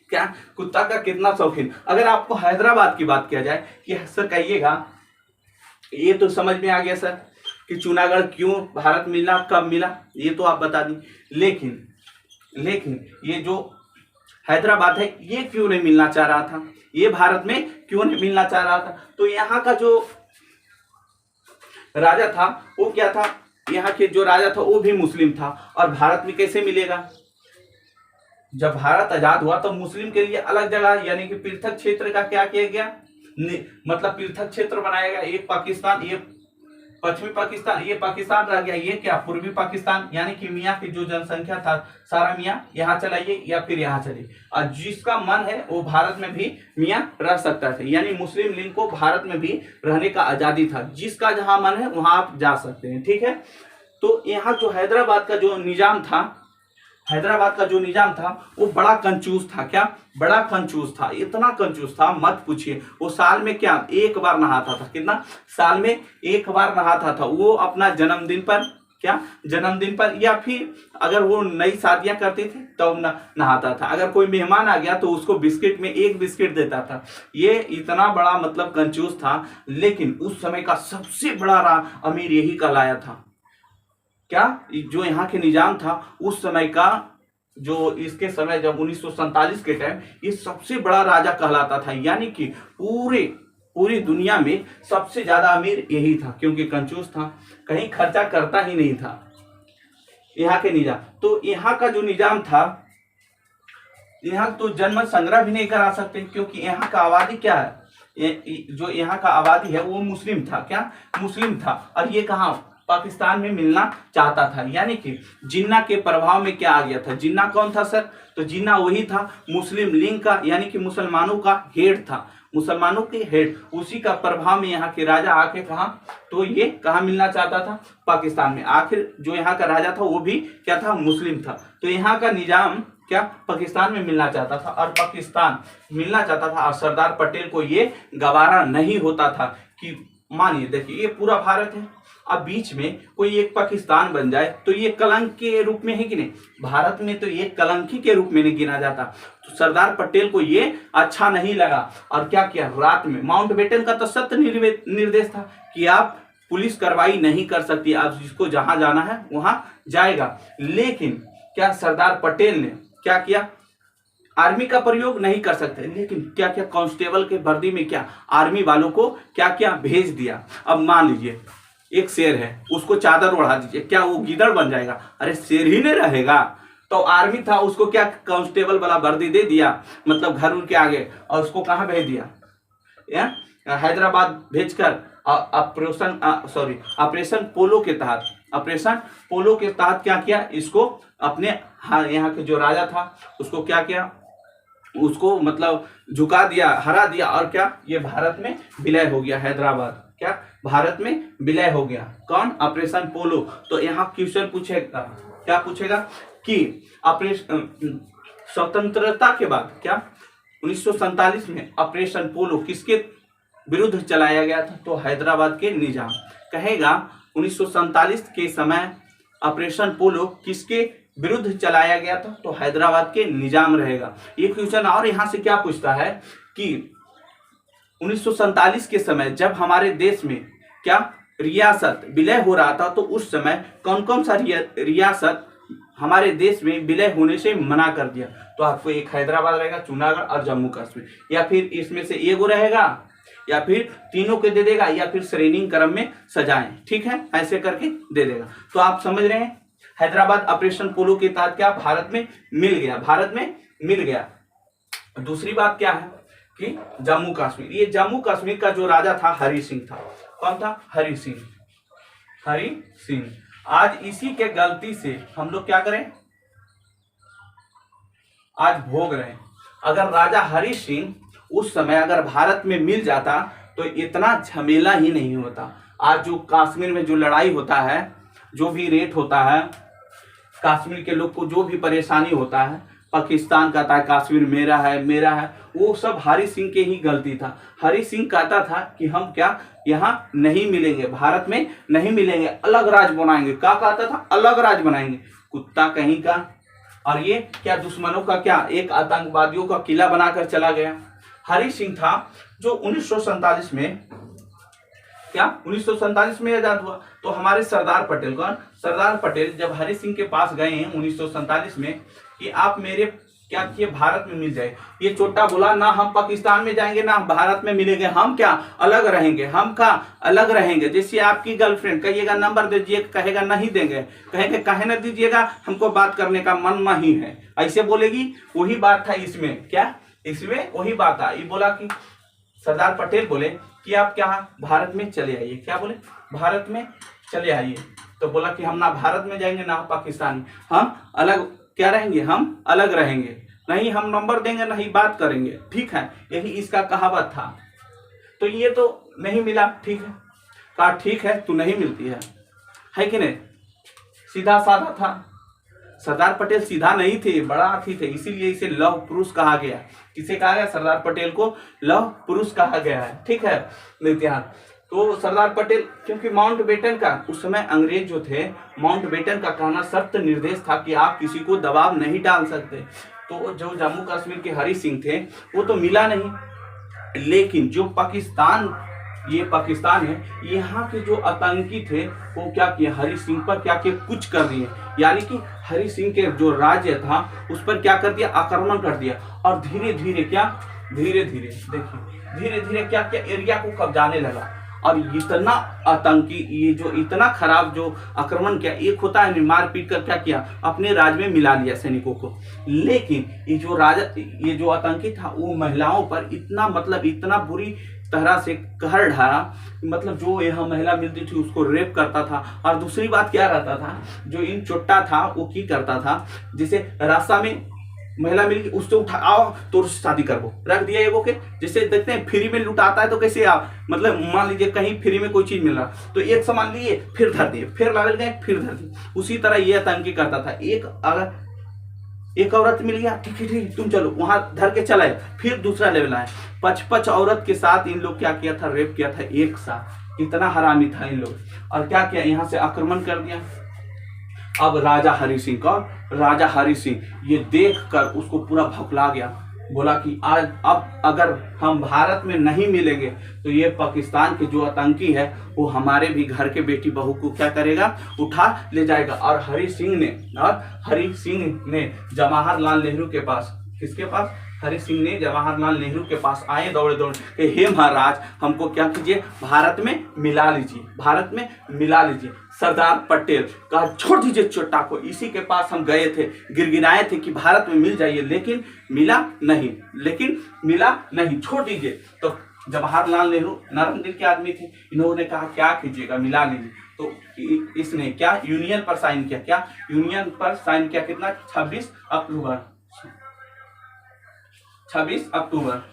क्या कुत्ता का कितना शौकीन। अगर आपको हैदराबाद की बात किया जाए कि सर कहिएगा, ये तो समझ में आ गया सर कि जूनागढ़ क्यों भारत मिला, कब मिला, ये तो आप बता दी। लेकिन ये जो हैदराबाद है ये क्यों नहीं मिलना चाह रहा था, ये भारत में क्यों नहीं मिलना चाह रहा था। तो यहाँ का जो राजा था वो क्या था, यहाँ के जो राजा था वो भी मुस्लिम था। और भारत में कैसे मिलेगा, जब भारत आजाद हुआ तो मुस्लिम के लिए अलग जगह यानी कि पृथक क्षेत्र का क्या किया गया, मतलब पृथक क्षेत्र बनाया गया। एक पाकिस्तान, ये पश्चिमी पाकिस्तान, ये पाकिस्तान रह गया, ये क्या पूर्वी पाकिस्तान। यानी कि मियाँ की जो जनसंख्या था सारा मियाँ यहाँ चलाइए या फिर यहाँ चलिए, और जिसका मन है वो भारत में भी मियाँ रह सकता था। यानी मुस्लिम लीग को भारत में भी रहने का आजादी था, जिसका जहां मन है वहां आप जा सकते हैं, ठीक है। तो यहाँ जो हैदराबाद का जो निजाम था, हैदराबाद का जो निजाम था वो बड़ा कंजूस था। क्या, बड़ा कंजूस था, इतना कंजूस था मत पूछिए। वो साल में क्या, 1 बार नहाता था। कितना, साल में 1 बार नहाता था। वो अपना जन्मदिन पर, क्या जन्मदिन पर, या फिर अगर वो नई शादियां करते थे तो नहाता था। अगर कोई मेहमान आ गया तो उसको बिस्किट में 1 बिस्किट देता था। ये इतना बड़ा मतलब कंजूस था। लेकिन उस समय का सबसे बड़ा अमीर यही कहलाया था। क्या, जो यहाँ के निजाम था उस समय का, जो इसके समय जब 1947 के टाइम, ये सबसे बड़ा राजा कहलाता था। यानी कि पूरी दुनिया में सबसे ज्यादा अमीर यही था, क्योंकि कंजूस था, कहीं खर्चा करता ही नहीं था यहाँ के निजाम। तो यहाँ का जो निजाम था, यहाँ तो जनमत संग्रह भी नहीं करा सकते, क्योंकि यहाँ का आबादी क्या है, जो यहाँ का आबादी है वो मुस्लिम था। क्या, मुस्लिम था। और ये कहाँ, पाकिस्तान में मिलना चाहता था। यानी कि जिन्ना के प्रभाव में क्या आ गया था। जिन्ना कौन था सर, तो जिन्ना वही था मुस्लिम लीग का, यानी कि मुसलमानों का हेड था, मुसलमानों के हेड। उसी का प्रभाव में यहाँ के राजा आके कहा, तो ये कहाँ मिलना चाहता था, पाकिस्तान में। आखिर जो यहाँ का राजा था वो भी क्या था, मुस्लिम था। तो यहाँ का निजाम क्या, पाकिस्तान में मिलना चाहता था, और पाकिस्तान मिलना चाहता था। और सरदार पटेल को ये गवारा नहीं होता था कि, मानिए देखिए ये पूरा भारत है, अब बीच में कोई एक पाकिस्तान बन जाए तो ये कलंक के रूप में है कि नहीं, भारत में तो ये कलंकी के रूप में नहीं गिना जाता। तो सरदार पटेल को ये अच्छा नहीं लगा, और क्या किया, रात में, माउंटबेटन का तो सख्त निर्देश था कि आप पुलिस कार्रवाई नहीं कर सकती, आप जिसको जहां जाना है वहां जाएगा। लेकिन क्या, सरदार पटेल ने क्या किया, आर्मी का प्रयोग नहीं कर सकते, लेकिन क्या क्या कांस्टेबल के वर्दी में क्या आर्मी वालों को क्या क्या भेज दिया। अब मान लीजिए एक शेर है, उसको चादर ओढ़ा दीजिए, क्या वो गीदड़ बन जाएगा, अरे शेर ही नहीं रहेगा। तो आर्मी था, उसको क्या कांस्टेबल वाला वर्दी दे दिया, मतलब घर उनके आगे, और उसको कहाँ भेज दिया, हैदराबाद भेजकर ऑपरेशन पोलो के तहत, ऑपरेशन पोलो के तहत क्या किया, इसको अपने यहाँ के जो राजा था उसको क्या किया, उसको मतलब झुका दिया, हरा दिया, और क्या ये भारत में विलय हो गया, हैदराबाद क्या भारत में विलय हो गया। कौन? ऑपरेशन पोलो। तो यहाँ क्वेश्चन पूछेगा, क्या पूछेगा कि ऑपरेशन स्वतंत्रता के बाद क्या 1947 में ऑपरेशन पोलो किसके विरुद्ध चलाया गया था? तो हैदराबाद के निजाम। कहेगा 1947 के समय ऑपरेशन पोलो किसके विरुद्ध चलाया गया था? तो हैदराबाद के निजाम रहेगा। ये क्वेश्चन और यहाँ से क्या पूछता है कि 1947 के समय जब हमारे देश में क्या रियासत विलय हो रहा था, तो उस समय कौन कौन सा रियासत हमारे देश में विलय होने से मना कर दिया? तो आपको एक हैदराबाद रहेगा, जूनागढ़ और जम्मू कश्मीर, या फिर इसमें से एगो रहेगा, या फिर तीनों के दे देगा, या फिर श्रेणी क्रम में सजाएं। ठीक है, ऐसे करके दे देगा। तो आप समझ रहे हैं, हैदराबाद ऑपरेशन पोलो के तहत क्या भारत में मिल गया, भारत में मिल गया। दूसरी बात क्या है कि जम्मू कश्मीर, ये जम्मू कश्मीर का जो राजा था हरि सिंह था। कौन था? हरि सिंह। हरि सिंह। आज इसी के गलती से हम लोग क्या करें, आज भोग रहे हैं। अगर राजा हरि सिंह उस समय अगर भारत में मिल जाता तो इतना झमेला ही नहीं होता। आज जो कश्मीर में जो लड़ाई होता है, जो भी रेट होता है, कश्मीर के लोग को जो भी परेशानी होता है, पाकिस्तान कहता है कश्मीर मेरा है मेरा है, वो सब हरि सिंह के ही गलती था। हरि सिंह कहता था कि हम क्या यहाँ नहीं मिलेंगे, भारत में नहीं मिलेंगे, अलग राज्य बनाएंगे। क्या कहता था? अलग राज्य बनाएंगे। कुत्ता कहीं का। और ये क्या दुश्मनों का क्या एक आतंकवादियों का किला बनाकर चला गया। हरि सिंह था जो 1947 में क्या 1947 में आजाद हुआ। तो हमारे सरदार पटेल, कौन? सरदार पटेल जब हरि सिंह के पास गए हैं 1947 में कि आप मेरे क्या किए, भारत में मिल जाए। ये चोटा बोला ना हम पाकिस्तान में जाएंगे ना भारत में मिलेंगे, हम क्या अलग रहेंगे, हम क्या अलग रहेंगे। जैसे आपकी गर्लफ्रेंड कहिएगा नंबर दीजिए, कहेगा नहीं देंगे, कहेंगे कहे ना दीजिएगा, हमको बात करने का मन नहीं है, ऐसे बोलेगी। वही बात था इसमें, क्या इसमें वही बात था। ये बोला कि सरदार पटेल बोले कि आप क्या भारत में चले आइए, क्या बोले भारत में चले आइए। तो बोला कि हम ना भारत में जाएंगे ना पाकिस्तान में, हम अलग क्या रहेंगे, हम अलग रहेंगे, नहीं हम नंबर देंगे नहीं बात करेंगे। ठीक है, यही इसका कहावत था। तो ये तो नहीं मिला, ठीक है, कहा ठीक है तू नहीं मिलती है कि नहीं। सीधा साधा था। सरदार पटेल सीधा नहीं थे, बड़ा हाथी थे, इसीलिए इसे लौह पुरुष कहा गया। किसे कहा गया? सरदार पटेल को लौह पुरुष कहा गया है। ठीक है इतिहास। तो सरदार पटेल, क्योंकि माउंटबेटन का उस समय अंग्रेज जो थे, माउंटबेटन का कहना सख्त निर्देश था कि आप किसी को दबाव नहीं डाल सकते। तो जो जम्मू कश्मीर के हरि सिंह थे वो तो मिला नहीं, लेकिन जो पाकिस्तान, ये पाकिस्तान है, यहाँ के जो आतंकी थे वो क्या किए, हरि सिंह पर क्या किए, कुछ कर दिए। यानी कि हरि सिंह के जो राज्य था उस पर क्या कर दिया, आक्रमण कर दिया। और धीरे धीरे क्या, धीरे धीरे देखिए, धीरे धीरे क्या क्या एरिया को कब्जाने लगा। और इतना आतंकी, ये जो इतना खराब जो आक्रमण किया, एक होता है मारपीट कर क्या किया, अपने राज्य में मिला लिया सैनिकों को। लेकिन ये जो राजा, ये जो आतंकी था वो महिलाओं पर इतना मतलब इतना बुरी तरह से कहर ढारा, मतलब जो यहाँ महिला मिलती थी उसको रेप करता था। और दूसरी बात क्या रहता था, जो इन चोट्टा था वो की करता था, जैसे रास्ता में महिला मिल उससे उठा, आओ तो शादी करबो, रख दिया एगो के। जैसे देखते हैं फ्री में लुटाता है तो कैसे आप, मतलब मान लीजिए कहीं फ्री में कोई चीज मिल रहा तो एक सामान लिए फिर धर दिए, फिर लागल गए फिर धर दिए। उसी तरह ये आतंकी करता था। एक अगर एक औरत मिल गया, ठीक है ठीक तुम चलो, वहां धर के चलाए, फिर दूसरा लेवल आए। 55 औरत के साथ इन लोग क्या किया था, रेप किया था एक साथ। इतना हरामी था इन लोग। और क्या किया, यहाँ से आक्रमण कर दिया। अब राजा हरि सिंह का, राजा हरि सिंह ये देख कर उसको पूरा भौखला गया। बोला कि आज अब अगर हम भारत में नहीं मिलेंगे तो ये पाकिस्तान के जो आतंकी है वो हमारे भी घर के बेटी बहू को क्या करेगा, उठा ले जाएगा। और हरि सिंह ने जवाहरलाल नेहरू के पास, किसके पास, हरि सिंह ने जवाहरलाल नेहरू के पास आए दौड़े दौड़े कि हे महाराज हमको क्या कीजिए, भारत में मिला लीजिए, भारत में मिला लीजिए। सरदार पटेल कहा छोड़ दीजिए चोट्टा को, इसी के पास हम गए थे, गिड़गिड़ाए थे कि भारत में मिल जाइए, लेकिन मिला नहीं, छोड़ दीजिए। तो जवाहरलाल नेहरू नरम दिल के आदमी थे, इन्होंने कहा क्या कीजिएगा, मिला लीजिए। तो इसने क्या यूनियन पर साइन किया, क्या यूनियन पर साइन किया, कितना 26 अक्टूबर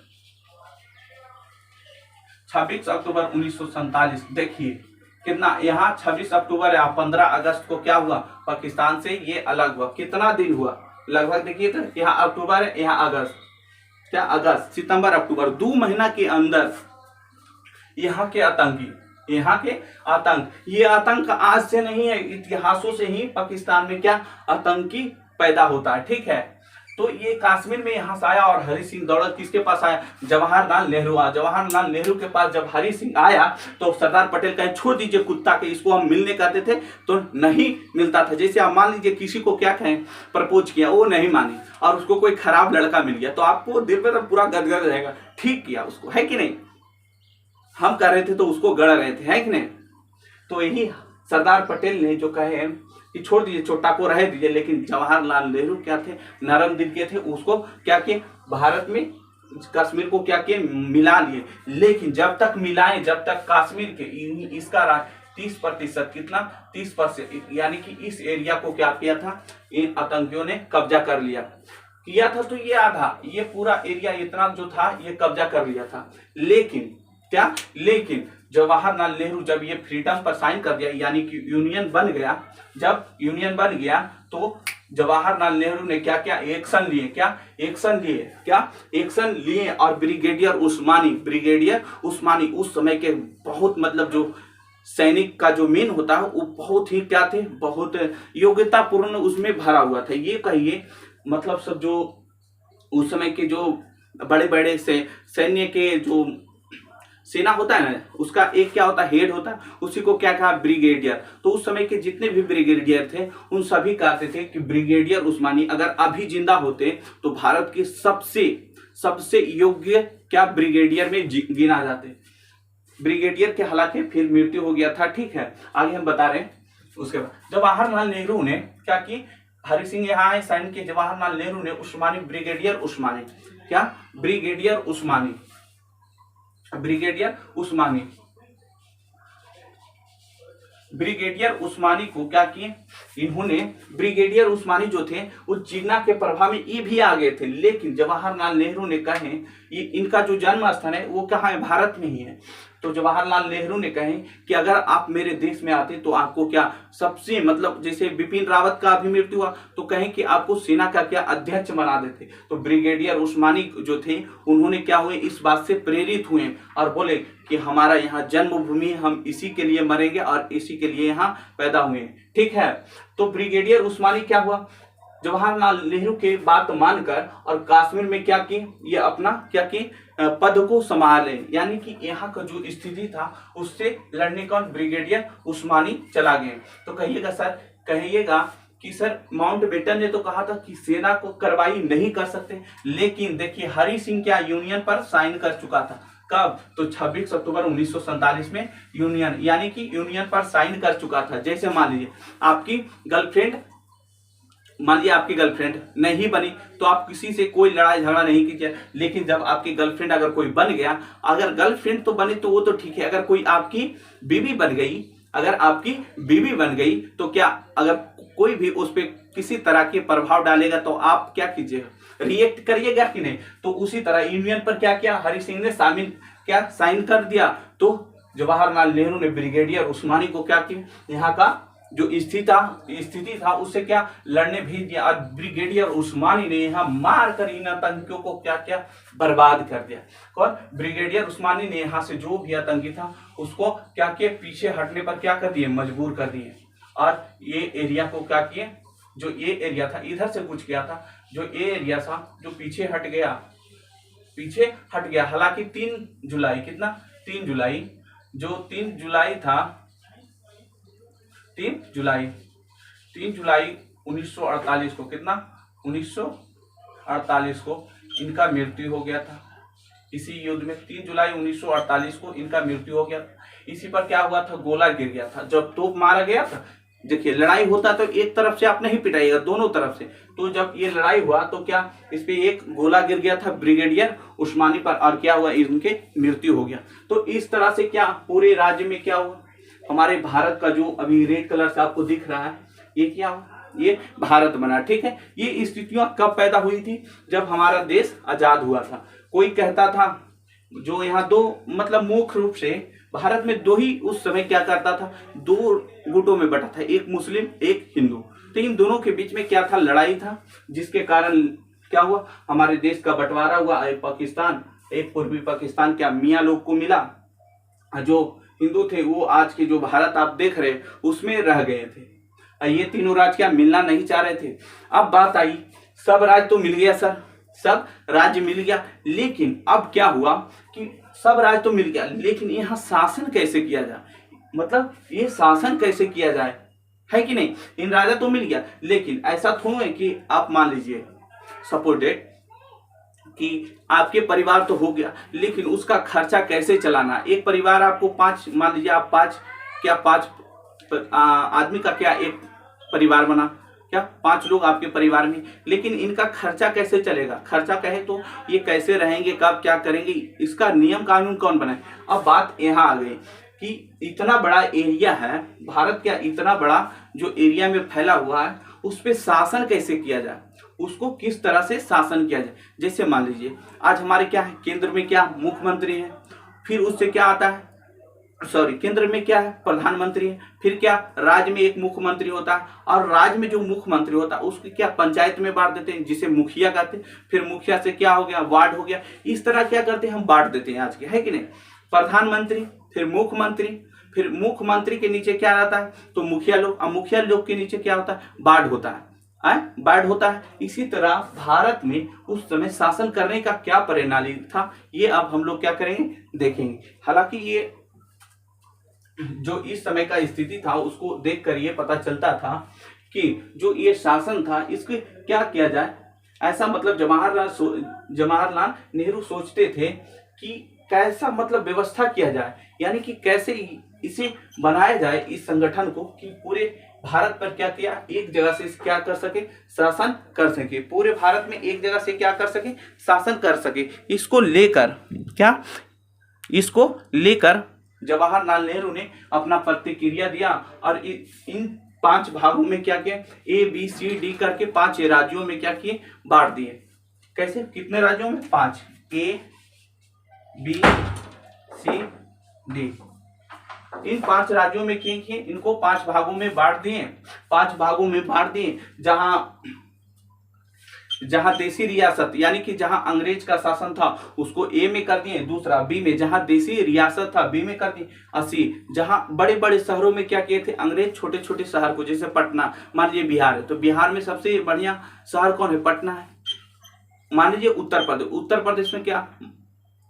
26 अक्टूबर 1947। देखिए कितना, यहाँ 26 अक्टूबर या 15 अगस्त को क्या हुआ, पाकिस्तान से ये अलग हुआ। कितना दिन हुआ लगभग, देखिए तो यहाँ अक्टूबर है, यहाँ अगस्त, क्या अगस्त, सितंबर, अक्टूबर, 2 महीना के अंदर यहाँ के आतंकी, यहाँ के आतंक, ये आतंक आज से नहीं है, इतिहासों से ही पाकिस्तान में क्या आतंकी पैदा होता है। ठीक है, तो ये कश्मीर में यहाँ से आया और हरि सिंह दौलत किसके पास आया, जवाहरलाल नेहरू आया। जवाहरलाल नेहरू के पास जब हरि सिंह आया तो सरदार पटेल कहे छोड़ दीजिए कुत्ता के, इसको हम मिलने कहते थे तो नहीं मिलता था। जैसे आप मान लीजिए किसी को क्या कहें, प्रपोज किया, वो नहीं मानी और उसको कोई खराब लड़का मिल गया तो आपको दिल में तो पूरा गदगद रहेगा, ठीक किया उसको, है कि नहीं, हम कर रहे थे तो उसको गढ़ रहे थे, है कि नहीं। तो यही सरदार पटेल ने जो कहे कि छोड़ दीजिए, चोटा को रह दीजिए, लेकिन जवाहरलाल नेहरू क्या थे, नरम दिल के थे, उसको क्या किए, भारत में कश्मीर को क्या किए, मिला लिए। लेकिन जब तक मिलाए, जब तक कश्मीर के इसका 30%, कितना 30%, यानी कि इस एरिया को क्या किया था, इन आतंकियों ने कब्जा कर किया था। तो ये आधा, ये पूरा एरिया इतना जो था ये कब्जा कर लिया था। लेकिन क्या, लेकिन जवाहरलाल नेहरू जब ये फ्रीडम पर साइन कर दिया, यानी कि यूनियन बन गया, जब यूनियन बन गया तो जवाहरलाल नेहरू ने क्या क्या एक्शन लिए, क्या एक्शन लिए, क्या एक्शन लिए। और ब्रिगेडियर उस्मानी उस समय के बहुत, मतलब जो सैनिक का जो मेन होता है वो बहुत ही क्या थे, बहुत योग्यतापूर्ण उसमें भरा हुआ था। ये कहिए मतलब सब जो उस समय के जो बड़े बड़े से सैन्य के जो सेना होता है ना, उसका एक क्या होता है, हेड होता है, उसी को क्या कहा, ब्रिगेडियर। तो उस समय के जितने भी ब्रिगेडियर थे उन सभी कहते थे कि ब्रिगेडियर उस्मानी अगर अभी जिंदा होते तो भारत के सबसे योग्य क्या ब्रिगेडियर में गिना जाते। ब्रिगेडियर के हालांकि फिर मृत्यु हो गया था। ठीक है, आगे हम बता रहे हैं। उसके बाद जवाहरलाल नेहरू ने क्या की, हरि सिंह यहाँ आए साइन के, जवाहरलाल नेहरू ने उस्मानी, ब्रिगेडियर उस्मानी, क्या ब्रिगेडियर उस्मानी को क्या किए, इन्होंने ब्रिगेडियर उस्मानी जो थे वो जिन्ना के प्रभाव में ये भी आ गए थे। लेकिन जवाहरलाल नेहरू ने कहे ये इनका जो जन्म स्थान है वो कहाँ है, भारत में ही है। तो जवाहरलाल नेहरू ने कहे कि अगर आप मेरे देश में आते तो आपको क्या सबसे, मतलब जैसे बिपिन रावत का अभी मृत्यु हुआ तो कहें कि आपको सेना का क्या अध्यक्ष बना देते। तो ब्रिगेडियर उस्मानी जो थे उन्होंने क्या हुए, इस बात से प्रेरित हुए और बोले कि हमारा यहाँ जन्मभूमि, हम इसी के लिए मरेंगे और इसी के लिए यहाँ पैदा हुए। ठीक है, तो ब्रिगेडियर उस्मानी क्या हुआ, जवाहरलाल नेहरू के बात मानकर और कश्मीर में क्या की, ये अपना क्या की पद को संभाले, यानी कि यहाँ का जो स्थिति था उससे लड़ने कौन, ब्रिगेडियर उस्मानी चला गए। तो कहिएगा सर, कहिएगा कि सर माउंटबेटन ने तो कहा था कि सेना को कार्रवाई नहीं कर सकते, लेकिन देखिए हरि सिंह क्या यूनियन पर साइन कर चुका था, कब, तो 26 अक्टूबर 1947 में यूनियन, यानी कि यूनियन पर साइन कर चुका था। जैसे मान लीजिए आपकी गर्लफ्रेंड, मान लीजिए आपकी गर्लफ्रेंड नहीं बनी तो आप किसी से कोई लड़ाई झगड़ा नहीं कीजिए, लेकिन जब आपकी गर्लफ्रेंड अगर कोई बन गया, अगर गर्लफ्रेंड तो बनी तो वो तो ठीक है, अगर कोई आपकी बीवी बन गई, अगर आपकी बीवी बन गई तो क्या, अगर कोई भी उस पर किसी तरह के प्रभाव डालेगा तो आप क्या कीजिएगा, रिएक्ट करिएगा कि नहीं। तो उसी तरह यूनियन पर क्या किया, हरि सिंह ने साइन कर दिया। तो जवाहरलाल नेहरू ने ब्रिगेडियर उस्मानी को क्या किया, यहाँ का जो स्थिति था उससे क्या लड़ने भेज दिया और ब्रिगेडियर उस्मानी ने यहाँ मार कर इन आतंकियों को क्या क्या बर्बाद कर दिया। कौन, ब्रिगेडियर उस्मानी ने यहाँ से जो भी आतंकी था उसको क्या किए, पीछे हटने पर क्या कर दिए, मजबूर कर दिए। और ये एरिया को क्या किए, जो ये एरिया था इधर से कुछ किया था, जो ये एरिया था जो पीछे हट गया। हालांकि 3 जुलाई, कितना 3 जुलाई, जो 3 जुलाई था, 3 जुलाई 1948 को, कितना 1948 को इनका मृत्यु हो गया था इसी युद्ध में। 3 जुलाई 1948 को इनका मृत्यु हो गया। इसी पर क्या हुआ था, गोला गिर गया था जब तोप मारा गया था। देखिए लड़ाई होता तो एक तरफ से आप नहीं पिटाइएगा, दोनों तरफ से। तो जब ये लड़ाई हुआ तो क्या इस पे एक गोला गिर गया था ब्रिगेडियर उस्मानी पर और क्या हुआ, इनके मृत्यु हो गया। तो इस तरह से क्या पूरे राज्य में क्या हुआ, हमारे भारत का जो अभी रेड कलर से आपको दिख रहा है ये क्या हुआ, ये भारत बना। ठीक है, ये स्थितियां कब पैदा हुई थी, जब हमारा देश आजाद हुआ था। कोई कहता था जो यहाँ दो मतलब मुख्य रूप से भारत में दो ही उस समय क्या करता था, दो गुटों में बटा था, एक मुस्लिम एक हिंदू। तो इन दोनों के बीच में क्या था, लड़ाई था, जिसके कारण क्या हुआ, हमारे देश का बंटवारा हुआ। एक पाकिस्तान, एक पूर्वी पाकिस्तान क्या मियाँ लोग को मिला, जो हिंदू थे वो आज के जो भारत आप देख रहे उसमें रह गए थे। ये तीनों राज्य क्या मिलना नहीं चाह रहे थे। अब बात आई, सब राज्य तो मिल गया सर, सब राज्य मिल गया, लेकिन अब क्या हुआ कि सब राज्य तो मिल गया, लेकिन यहाँ शासन कैसे किया जाए, मतलब ये शासन कैसे किया जाए, है कि नहीं। इन राजा तो मिल गया, लेकिन ऐसा थोड़ा है कि आप मान लीजिए सपोर्टेड कि आपके परिवार तो हो गया, लेकिन उसका खर्चा कैसे चलाना। एक परिवार आपको 5, मान लीजिए आप 5 आदमी का क्या एक परिवार बना, क्या 5 लोग आपके परिवार में, लेकिन इनका खर्चा कैसे चलेगा, खर्चा कहे तो ये कैसे रहेंगे, कब क्या करेंगे, इसका नियम कानून कौन बनाए। अब बात यहाँ आ गई कि इतना बड़ा एरिया है भारत, क्या इतना बड़ा जो एरिया में फैला हुआ है उस पर शासन कैसे किया जाए, उसको किस तरह से शासन किया जाए। जैसे मान लीजिए आज हमारे क्या है, केंद्र में क्या मुख्यमंत्री है, फिर उससे क्या आता है, केंद्र में क्या है प्रधानमंत्री है, फिर क्या राज्य में एक मुख्यमंत्री होता है, और राज्य में जो मुख्यमंत्री होता है उसको क्या पंचायत में बांट देते हैं, जिसे मुखिया कहते हैं, फिर मुखिया से क्या हो गया वार्ड हो गया, इस तरह क्या करते हैं हम बांट देते हैं आज के, है कि नहीं। प्रधानमंत्री, फिर मुख्यमंत्री, फिर मुख्यमंत्री के नीचे क्या रहता है तो मुखिया लोग, और मुखिया लोग के नीचे क्या होता है वार्ड होता है, बाढ़ होता है। इसी तरह भारत में उस समय शासन करने का क्या प्रणाली था, ये अब हम लोग क्या करेंगे देखेंगे। हालांकि ये जो इस समय का स्थिति था उसको देखकर ये पता चलता था कि जो ये शासन था इसके क्या किया जाए। ऐसा मतलब जवाहरलाल नेहरू सोचते थे कि कैसा मतलब व्यवस्था किया जाए, यानी कि कैसे इसे बनाया जाए इस संगठन को कि पूरे भारत पर क्या किया, एक जगह से क्या कर सके शासन कर सके, पूरे भारत में एक जगह से क्या कर सके शासन कर सके। इसको लेकर जवाहरलाल नेहरू ने अपना प्रतिक्रिया दिया और इन 5 भागों में क्या किया, ABCD करके 5 राज्यों में क्या किए बांट दिए। कैसे, कितने राज्यों में, 5, ABCD, इन 5 राज्यों में किए, इनको 5 भागों में बांट दिए, 5 भागों में बांट दिए। जहां देसी रियासत यानी कि जहां अंग्रेज का शासन था उसको A में कर दिए, दूसरा B में, जहां देसी रियासत था B में कर दिए, और C जहां बड़े बड़े शहरों में क्या किए थे अंग्रेज, छोटे छोटे शहर को, जैसे पटना, मान लीजिए बिहार है तो बिहार में सबसे बढ़िया शहर कौन है, पटना है। मान लीजिए उत्तर प्रदेश में क्या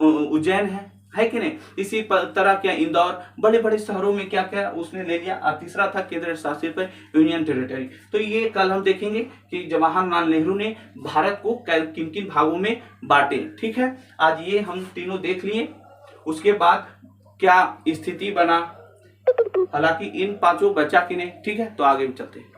उज्जैन है कि नहीं। इसी तरह क्या इंदौर, बड़े बड़े शहरों में क्या क्या उसने ले लिया। और तीसरा था केंद्र शासित यूनियन टेरिटरी। तो ये कल हम देखेंगे कि जवाहरलाल नेहरू ने भारत को किन किन भागों में बांटे। ठीक है, आज ये हम तीनों देख लिए। उसके बाद क्या स्थिति बना, हालांकि इन 5 बचा कि नहीं। ठीक है, तो आगे भी चलते हैं।